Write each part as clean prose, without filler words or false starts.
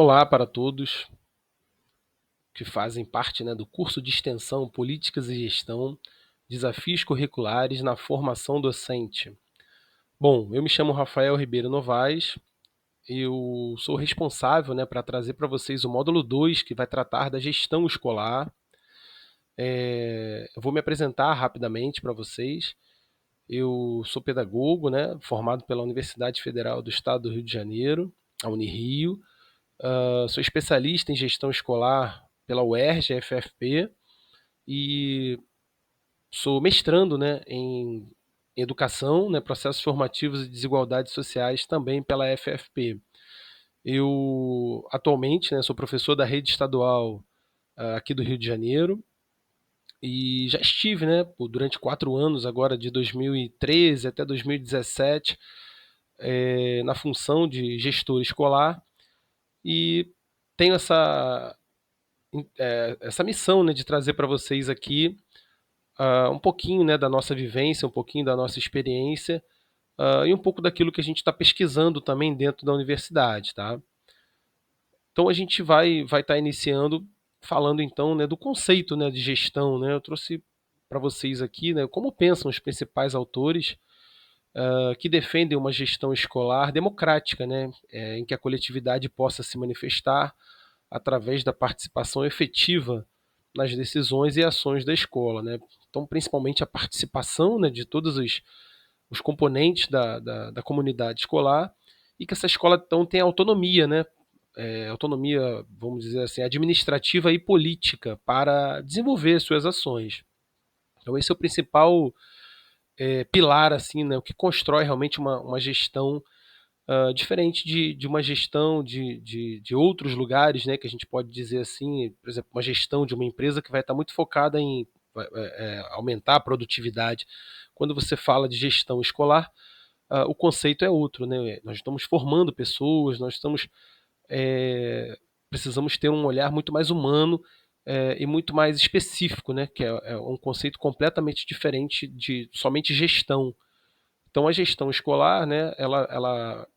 Olá para todos que fazem parte, do curso de extensão Políticas e Gestão, Desafios Curriculares na Formação Docente. Bom, eu me chamo Rafael Ribeiro Novaes, eu sou responsável, para trazer para vocês o módulo 2, que vai tratar da gestão escolar. Eu vou me apresentar rapidamente para vocês. Eu sou pedagogo, formado pela Universidade Federal do Estado do Rio de Janeiro, a Unirio. Sou especialista em gestão escolar pela UERJ, FFP, e sou mestrando, em educação, processos formativos e desigualdades sociais também pela FFP. Eu atualmente, sou professor da rede estadual aqui do Rio de Janeiro e já estive, durante 4 anos, agora de 2013 até 2017, na função de gestor escolar, e tenho essa missão, de trazer para vocês aqui um pouquinho, da nossa vivência, um pouquinho da nossa experiência, e um pouco daquilo que a gente está pesquisando também dentro da universidade, tá? Então a gente vai estar iniciando falando então, do conceito, de gestão, né? Eu trouxe para vocês aqui, como pensam os principais autores que defendem uma gestão escolar democrática, em que a coletividade possa se manifestar através da participação efetiva nas decisões e ações da escola, né? Então, principalmente a participação, de todos os componentes da comunidade escolar, e que essa escola então tem autonomia, autonomia, vamos dizer assim, administrativa e política para desenvolver suas ações. Então esse é o principal pilar, assim, o que constrói realmente uma gestão diferente de uma gestão de outros lugares, que a gente pode dizer assim, por exemplo, uma gestão de uma empresa que vai estar muito focada em aumentar a produtividade. Quando você fala de gestão escolar, o conceito é outro, né? Nós estamos formando pessoas, nós estamos precisamos ter um olhar muito mais humano e muito mais específico, que é um conceito completamente diferente de somente gestão. Então a gestão escolar, ela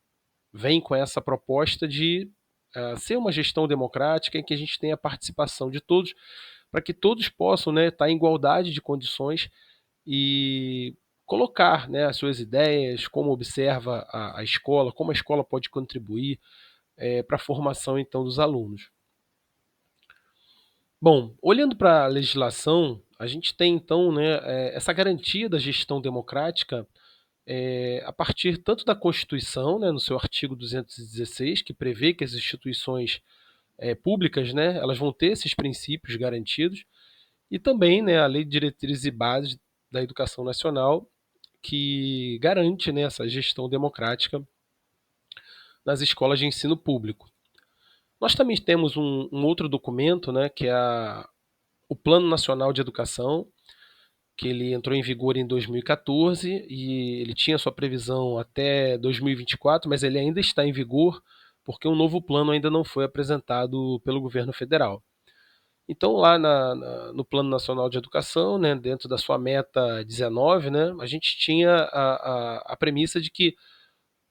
vem com essa proposta de ser uma gestão democrática em que a gente tenha a participação de todos, para que todos possam, estar em igualdade de condições e colocar, as suas ideias, como observa a escola, como a escola pode contribuir para a formação então dos alunos. Bom, olhando para a legislação, a gente tem então, essa garantia da gestão democrática a partir tanto da Constituição, no seu artigo 216, que prevê que as instituições públicas, elas vão ter esses princípios garantidos, e também, a Lei de Diretrizes e Bases da Educação Nacional, que garante, essa gestão democrática nas escolas de ensino público. Nós também temos um outro documento, que é o Plano Nacional de Educação, que ele entrou em vigor em 2014 e ele tinha sua previsão até 2024, mas ele ainda está em vigor porque um novo plano ainda não foi apresentado pelo governo federal. Então, lá no Plano Nacional de Educação, dentro da sua meta 19, a gente tinha a premissa de que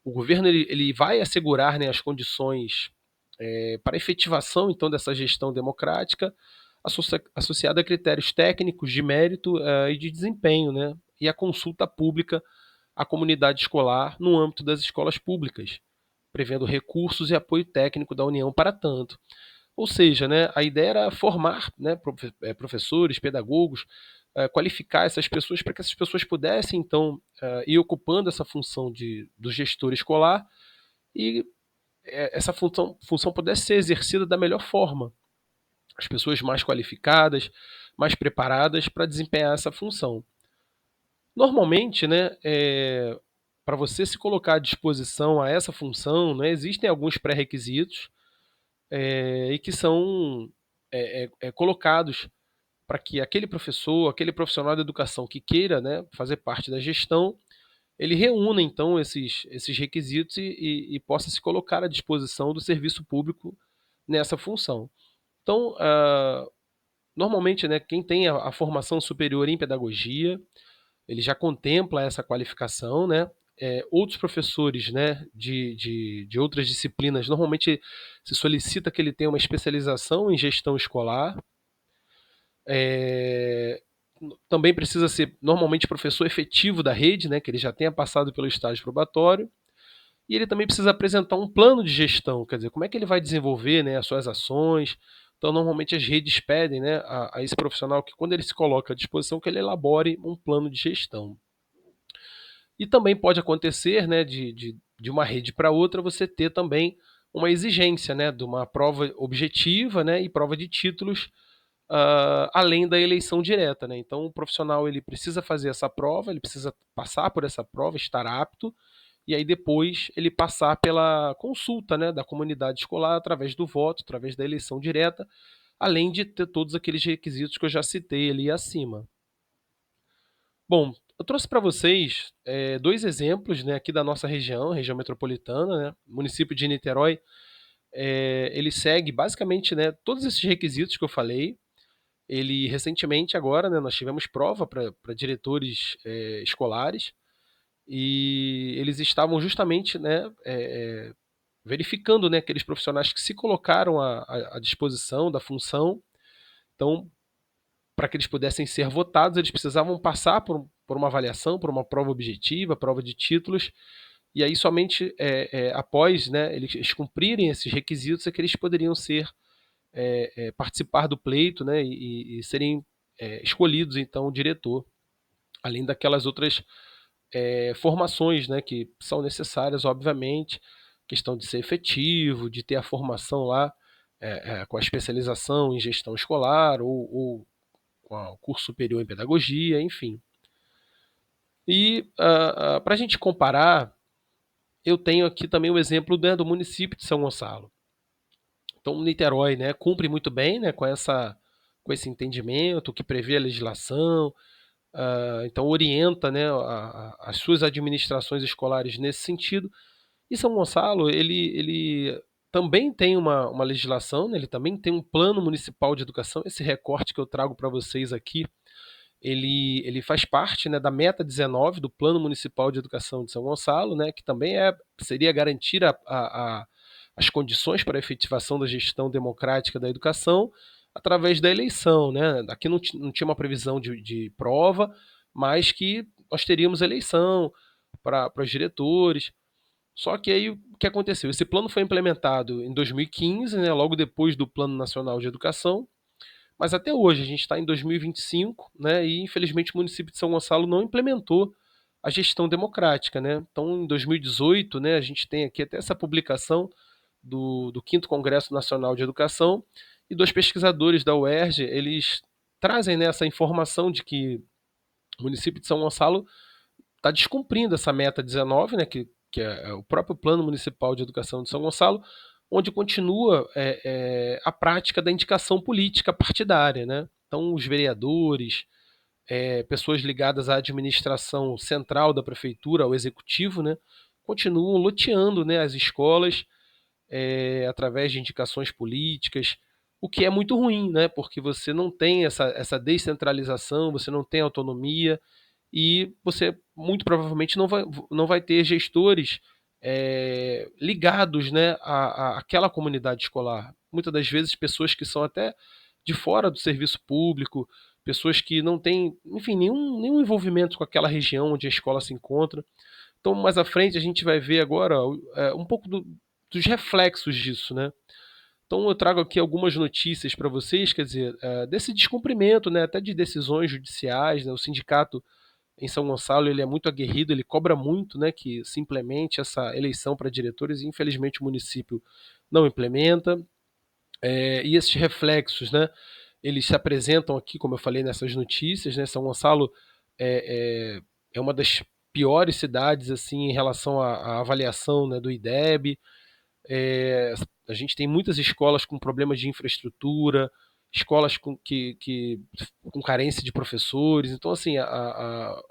o governo ele vai assegurar, as condições para a efetivação então dessa gestão democrática associada a critérios técnicos de mérito e de desempenho, e a consulta pública à comunidade escolar no âmbito das escolas públicas, prevendo recursos e apoio técnico da União para tanto. Ou seja, a ideia era formar, professores, pedagogos, qualificar essas pessoas para que essas pessoas pudessem, então, ir ocupando essa função do gestor escolar e essa função pudesse ser exercida da melhor forma. As pessoas mais qualificadas, mais preparadas para desempenhar essa função. Normalmente, para você se colocar à disposição a essa função, existem alguns pré-requisitos e que são colocados para que aquele professor, aquele profissional de educação que queira, fazer parte da gestão, ele reúna então esses requisitos e possa se colocar à disposição do serviço público nessa função. Então, normalmente, quem tem a formação superior em pedagogia, ele já contempla essa qualificação, outros professores, né, de outras disciplinas. Normalmente se solicita que ele tenha uma especialização em gestão escolar. É, Também precisa ser normalmente professor efetivo da rede, né, que ele já tenha passado pelo estágio probatório. E ele também precisa apresentar um plano de gestão, quer dizer, como é que ele vai desenvolver, né, as suas ações. Então, normalmente as redes pedem, né, a esse profissional que, quando ele se coloca à disposição, que ele elabore um plano de gestão. E também pode acontecer, né, de uma rede para outra, você ter também uma exigência, né, de uma prova objetiva, né, e prova de títulos, além da eleição direta, né. Então o profissional ele precisa fazer essa prova, ele precisa passar por essa prova, estar apto, e aí depois ele passar pela consulta, né, da comunidade escolar através do voto, através da eleição direta, além de ter todos aqueles requisitos que eu já citei ali acima. Bom, eu trouxe para vocês, 2 exemplos, né, aqui da nossa região, região metropolitana, né, o município de Niterói, ele segue basicamente, né, todos esses requisitos que eu falei. Ele recentemente agora, né, nós tivemos prova para diretores, escolares, e eles estavam justamente, né, verificando, né, aqueles profissionais que se colocaram à disposição da função. Então, para que eles pudessem ser votados, eles precisavam passar por uma avaliação, por uma prova objetiva, prova de títulos, e aí somente após, né, eles cumprirem esses requisitos é que eles poderiam ser participar do pleito, né, e serem escolhidos então o diretor, além daquelas outras formações, né, que são necessárias, obviamente, questão de ser efetivo, de ter a formação lá com a especialização em gestão escolar ou com o curso superior em pedagogia, enfim. E para a gente comparar, eu tenho aqui também o exemplo, né, do município de São Gonçalo. Então, Niterói, né, cumpre muito bem, né, com esse entendimento que prevê a legislação, então orienta, né, as suas administrações escolares nesse sentido. E São Gonçalo, ele também tem uma legislação, né, ele também tem um plano municipal de educação. Esse recorte que eu trago para vocês aqui, ele faz parte, né, da meta 19 do Plano Municipal de Educação de São Gonçalo, né, que também seria garantir as condições para a efetivação da gestão democrática da educação através da eleição. Né? Aqui não tinha uma previsão de prova, mas que nós teríamos eleição para os diretores. Só que aí o que aconteceu? Esse plano foi implementado em 2015, né, logo depois do Plano Nacional de Educação, mas até hoje, a gente está em 2025, né, e infelizmente o município de São Gonçalo não implementou a gestão democrática. Né? Então, em 2018, né, a gente tem aqui até essa publicação do 5º Congresso Nacional de Educação, e 2 pesquisadores da UERJ, eles trazem, né, essa informação de que o município de São Gonçalo está descumprindo essa meta 19, né, que é o próprio Plano Municipal de Educação de São Gonçalo, onde continua a prática da indicação política partidária. Né? Então, os vereadores, pessoas ligadas à administração central da prefeitura, ao executivo, né, continuam loteando, né, as escolas através de indicações políticas, o que é muito ruim, né, porque você não tem essa descentralização, você não tem autonomia, e você muito provavelmente não vai ter gestores ligados, né, àquela comunidade escolar. Muitas das vezes pessoas que são até de fora do serviço público, pessoas que não têm, enfim, nenhum envolvimento com aquela região onde a escola se encontra. Então, mais à frente, a gente vai ver agora um pouco dos reflexos disso, né? Então, eu trago aqui algumas notícias para vocês, quer dizer, desse descumprimento, né, até de decisões judiciais. Né? O sindicato em São Gonçalo ele é muito aguerrido, ele cobra muito, né, que se implemente essa eleição para diretores, e infelizmente o município não implementa. E esses reflexos, né, eles se apresentam aqui, como eu falei nessas notícias. Né? São Gonçalo é uma das piores cidades assim em relação à avaliação, né, do IDEB. A gente tem muitas escolas com problemas de infraestrutura, escolas com carência de professores. Então, assim,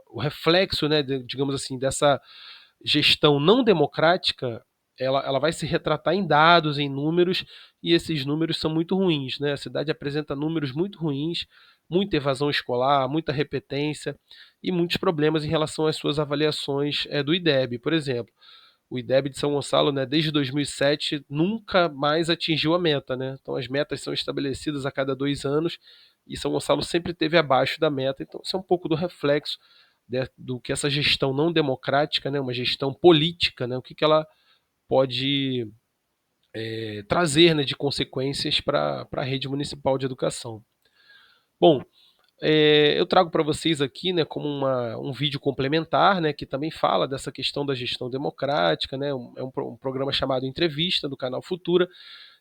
o reflexo, né, digamos assim, dessa gestão não democrática ela vai se retratar em dados, em números, e esses números são muito ruins, né? A cidade apresenta números muito ruins, muita evasão escolar, muita repetência e muitos problemas em relação às suas avaliações do IDEB, por exemplo. O IDEB de São Gonçalo, né, desde 2007, nunca mais atingiu a meta, né? Então as metas são estabelecidas a cada 2 anos e São Gonçalo sempre esteve abaixo da meta. Então isso é um pouco do reflexo do que essa gestão não democrática, né, uma gestão política, né, o que ela pode trazer, né, de consequências para a rede municipal de educação. Bom, eu trago para vocês aqui, né, como um vídeo complementar, né, que também fala dessa questão da gestão democrática, né, um programa chamado Entrevista, do canal Futura,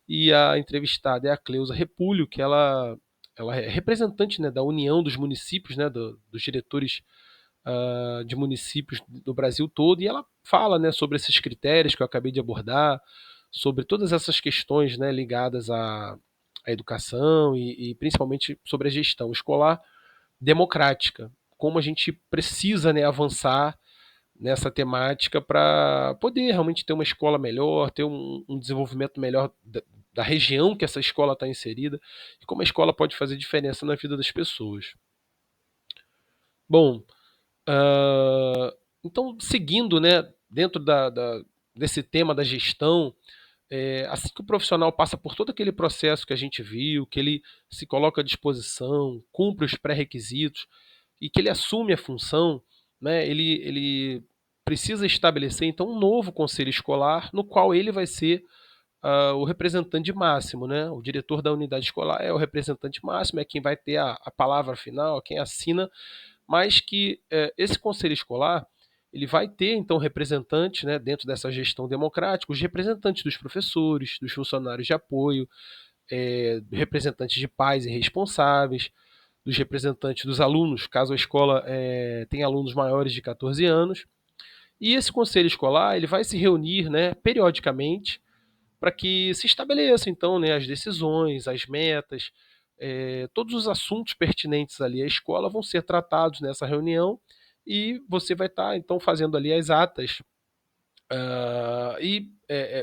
e a entrevistada é a Cleusa Repúlio, que ela é representante, né, da União dos Municípios, né, dos diretores de municípios do Brasil todo, e ela fala, né, sobre esses critérios que eu acabei de abordar, sobre todas essas questões, né, ligadas à educação e principalmente sobre a gestão escolar democrática, como a gente precisa, né, avançar nessa temática para poder realmente ter uma escola melhor, ter um desenvolvimento melhor da região que essa escola está inserida e como a escola pode fazer diferença na vida das pessoas. Bom, então, seguindo, né, dentro desse tema da gestão, assim que o profissional passa por todo aquele processo que a gente viu, que ele se coloca à disposição, cumpre os pré-requisitos e que ele assume a função, né, ele precisa estabelecer então um novo conselho escolar no qual ele vai ser o representante máximo, né? O diretor da unidade escolar é o representante máximo, é quem vai ter a palavra final, quem assina, mas que esse conselho escolar ele vai ter então representantes, né, dentro dessa gestão democrática, os representantes dos professores, dos funcionários de apoio, representantes de pais e responsáveis, dos representantes dos alunos, caso a escola tenha alunos maiores de 14 anos. E esse conselho escolar ele vai se reunir, né, periodicamente para que se estabeleça então, né, as decisões, as metas, todos os assuntos pertinentes ali à escola vão ser tratados nessa reunião e você vai estar então fazendo ali as atas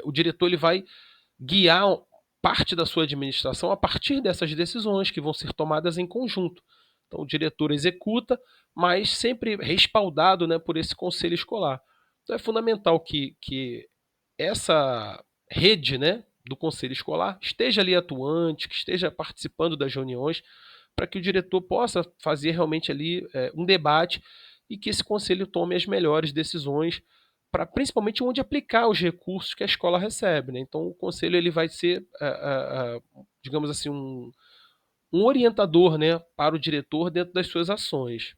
o diretor ele vai guiar parte da sua administração a partir dessas decisões que vão ser tomadas em conjunto. Então o diretor executa, mas sempre respaldado, né, por esse conselho escolar. Então é fundamental que essa rede, né, do conselho escolar esteja ali atuante, que esteja participando das reuniões, para que o diretor possa fazer realmente ali um debate e que esse conselho tome as melhores decisões para principalmente onde aplicar os recursos que a escola recebe, né? Então o conselho ele vai ser, digamos assim, um orientador, né, para o diretor dentro das suas ações.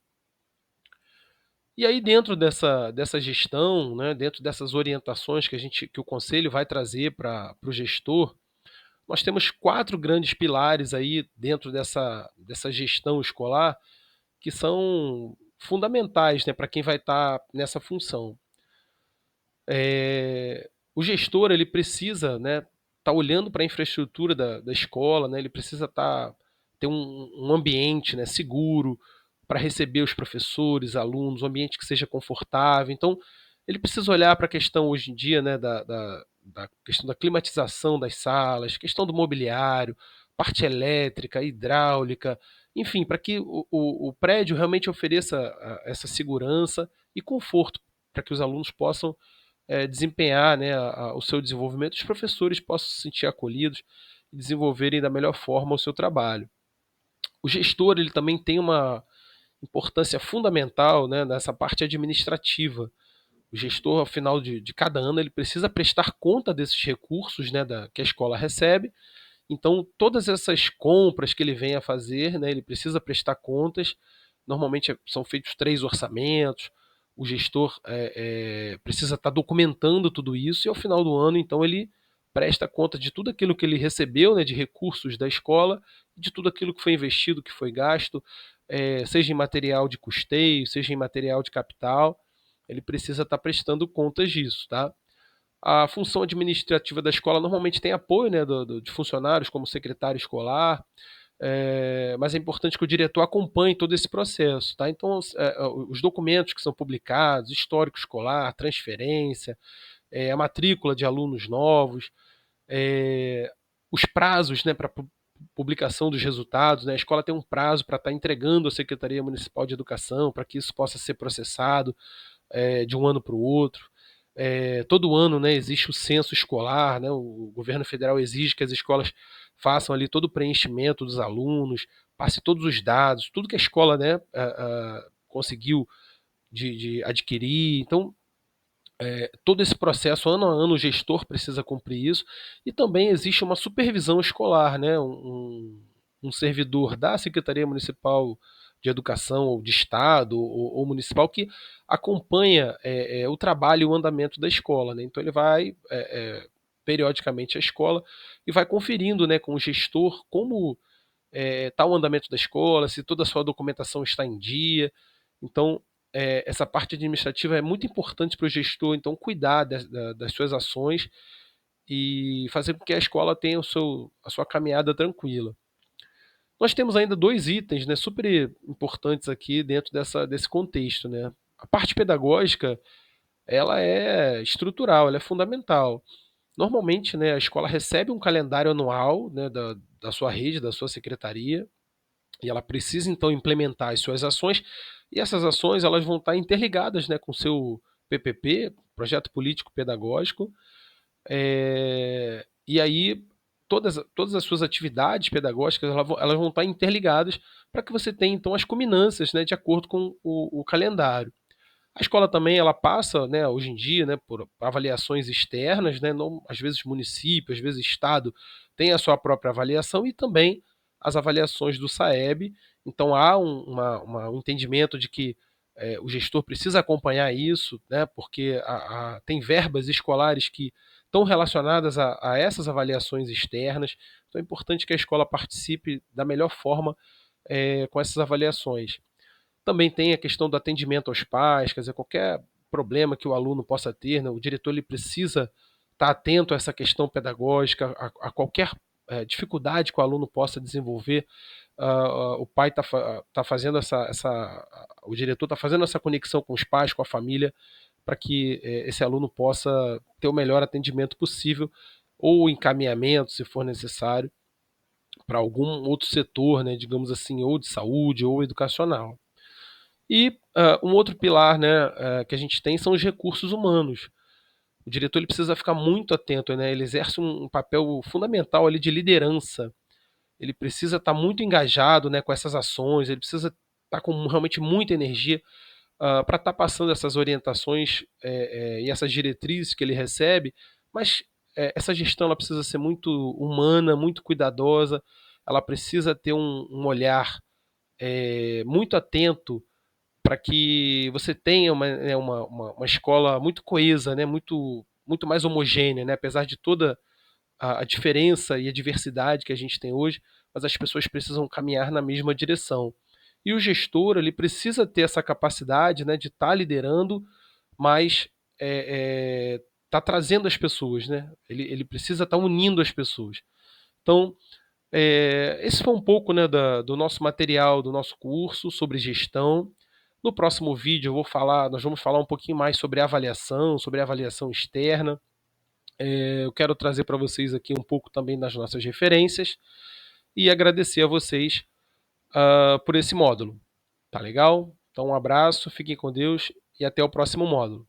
E aí dentro dessa gestão, né, dentro dessas orientações que o conselho vai trazer para o gestor, nós temos 4 grandes pilares aí dentro dessa gestão escolar que são fundamentais, né, para quem vai estar nessa função. O gestor ele precisa, né, estar olhando para a infraestrutura da escola, né, ele precisa ter um ambiente, né, seguro para receber os professores, alunos, um ambiente que seja confortável. Então, ele precisa olhar para a questão hoje em dia, né, da questão da climatização das salas, questão do mobiliário, parte elétrica, hidráulica, enfim, para que o prédio realmente ofereça essa segurança e conforto para que os alunos possam desempenhar, né, o seu desenvolvimento, os professores possam se sentir acolhidos e desenvolverem da melhor forma o seu trabalho. O gestor ele também tem uma importância fundamental, né, nessa parte administrativa. O gestor, ao final de cada ano, ele precisa prestar conta desses recursos, né, que a escola recebe. Então, todas essas compras que ele vem a fazer, né, ele precisa prestar contas. Normalmente são feitos 3 orçamentos. O gestor precisa estar documentando tudo isso e ao final do ano, então, ele presta conta de tudo aquilo que ele recebeu, né, de recursos da escola, de tudo aquilo que foi investido, que foi gasto, seja em material de custeio, seja em material de capital. Ele precisa estar prestando contas disso, tá? A função administrativa da escola normalmente tem apoio, né, de funcionários como secretário escolar, mas é importante que o diretor acompanhe todo esse processo, tá? Então, os documentos que são publicados, histórico escolar, transferência, a matrícula de alunos novos, é, os prazos, né, para publicação dos resultados, né? A escola tem um prazo para estar entregando à Secretaria Municipal de Educação para que isso possa ser processado de um ano para o outro. Todo ano, né, existe o censo escolar, né? O governo federal exige que as escolas façam ali todo o preenchimento dos alunos, passe todos os dados, tudo que a escola, né, conseguiu de adquirir. Então, todo esse processo, ano a ano, o gestor precisa cumprir isso, e também existe uma supervisão escolar, né? Um servidor da Secretaria Municipal de Educação, ou de Estado, ou municipal, que acompanha o trabalho e o andamento da escola, né? Então ele vai periodicamente à escola e vai conferindo, né, com o gestor como está o andamento da escola, se toda a sua documentação está em dia. Então, essa parte administrativa é muito importante para o gestor, então, cuidar das suas ações e fazer com que a escola tenha a sua caminhada tranquila. Nós temos ainda dois itens, né, super importantes aqui dentro desse contexto. Né? A parte pedagógica, ela é estrutural, ela é fundamental. Normalmente, né, a escola recebe um calendário anual, né, da sua rede, da sua secretaria, e ela precisa então implementar as suas ações, e essas ações elas vão estar interligadas, né, com o seu PPP, Projeto Político Pedagógico, e aí todas as suas atividades pedagógicas elas vão estar interligadas para que você tenha então as culminâncias, né, de acordo com o calendário. A escola também ela passa, né, hoje em dia, né, por avaliações externas, né, não, às vezes município, às vezes estado tem a sua própria avaliação, e também as avaliações do SAEB. Então há um entendimento de que o gestor precisa acompanhar isso, né, porque tem verbas escolares que estão relacionadas a essas avaliações externas. Então é importante que a escola participe da melhor forma com essas avaliações. Também tem a questão do atendimento aos pais, quer dizer, qualquer problema que o aluno possa ter, né, o diretor ele precisa estar atento a essa questão pedagógica, a qualquer dificuldade que o aluno possa desenvolver. O pai tá fazendo o diretor está fazendo essa conexão com os pais, com a família, para que esse aluno possa ter o melhor atendimento possível, ou encaminhamento, se for necessário, para algum outro setor, né, digamos assim, ou de saúde ou educacional. E um outro pilar, né, que a gente tem são os recursos humanos. O diretor ele precisa ficar muito atento, né? Ele exerce um papel fundamental ali de liderança. Ele precisa estar muito engajado, né, com essas ações. Ele precisa estar com realmente muita energia para estar passando essas orientações e essas diretrizes que ele recebe. Mas essa gestão ela precisa ser muito humana, muito cuidadosa. Ela precisa ter um olhar muito atento para que você tenha uma escola muito coesa, né, muito mais homogênea, né, apesar de toda a diferença e a diversidade que a gente tem hoje, mas as pessoas precisam caminhar na mesma direção. E o gestor ele precisa ter essa capacidade, né, de estar liderando, mas tá trazendo as pessoas, né? Ele precisa estar unindo as pessoas. Então, esse foi um pouco, né, do nosso material, do nosso curso sobre gestão. No próximo vídeo nós vamos falar um pouquinho mais sobre avaliação externa. Eu quero trazer para vocês aqui um pouco também das nossas referências e agradecer a vocês por esse módulo. Tá legal? Então um abraço, fiquem com Deus e até o próximo módulo.